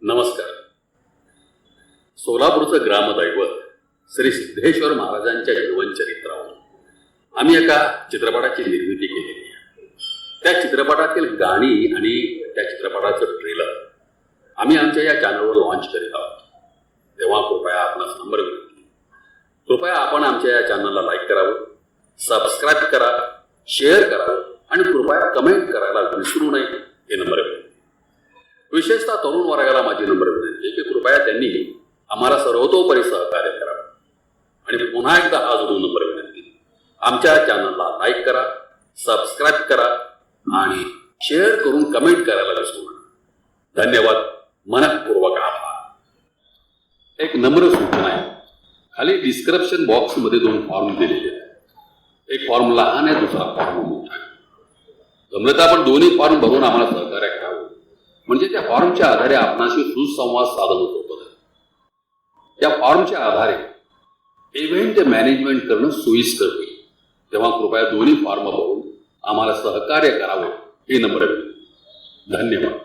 नमस्कार. सोलापूरचं ग्रामदैवत श्री सिद्धेश्वर महाराजांच्या जीवनचरित्रावर आम्ही एका चित्रपटाची निर्मिती केलेली आहे. त्या चित्रपटातील गाणी आणि त्या चित्रपटाचं ट्रेलर आम्ही आमच्या या चॅनलवर लॉन्च करीत आहोत. तेव्हा कृपया आपणास नम्र विनंती, कृपया आपण आमच्या या चॅनलला लाईक करावं, सबस्क्राईब करा, शेअर करावं आणि कृपया कमेंट करायला विसरू नये हे नम्र विनंती. विशेषतः तरुण वर्गाला माझी नम्र विनंती की कृपया त्यांनी आम्हाला सर्वतोपरी सहकार्य करावं. आणि पुन्हा एकदा आज नम्र विनंती, आमच्या चॅनलला लाईक करा, सबस्क्राईब करा आणि शेअर करून कमेंट करायला विसरू नका. धन्यवाद. मनःपूर्वक आभार. एक नम्र सूचना आहे, खाली डिस्क्रिप्शन बॉक्समध्ये 2 फॉर्म दिलेले आहेत. एक फॉर्म लहान आहे, दुसरा फॉर्म मोठा आहे. जमलं तर आपण दोन्ही फॉर्म भरून आम्हाला सहकार्य करावं, म्हणजे त्या फॉर्मच्या आधारे आपणाशी सुसंवाद साधन होतो. या फॉर्मच्या आधारे इव्हेंट मॅनेजमेंट करणं सोयीस्कर होईल. तेव्हा कृपया दोन्ही फॉर्म भरून आम्हाला सहकार्य करावं ही नम्र विनंती. धन्यवाद.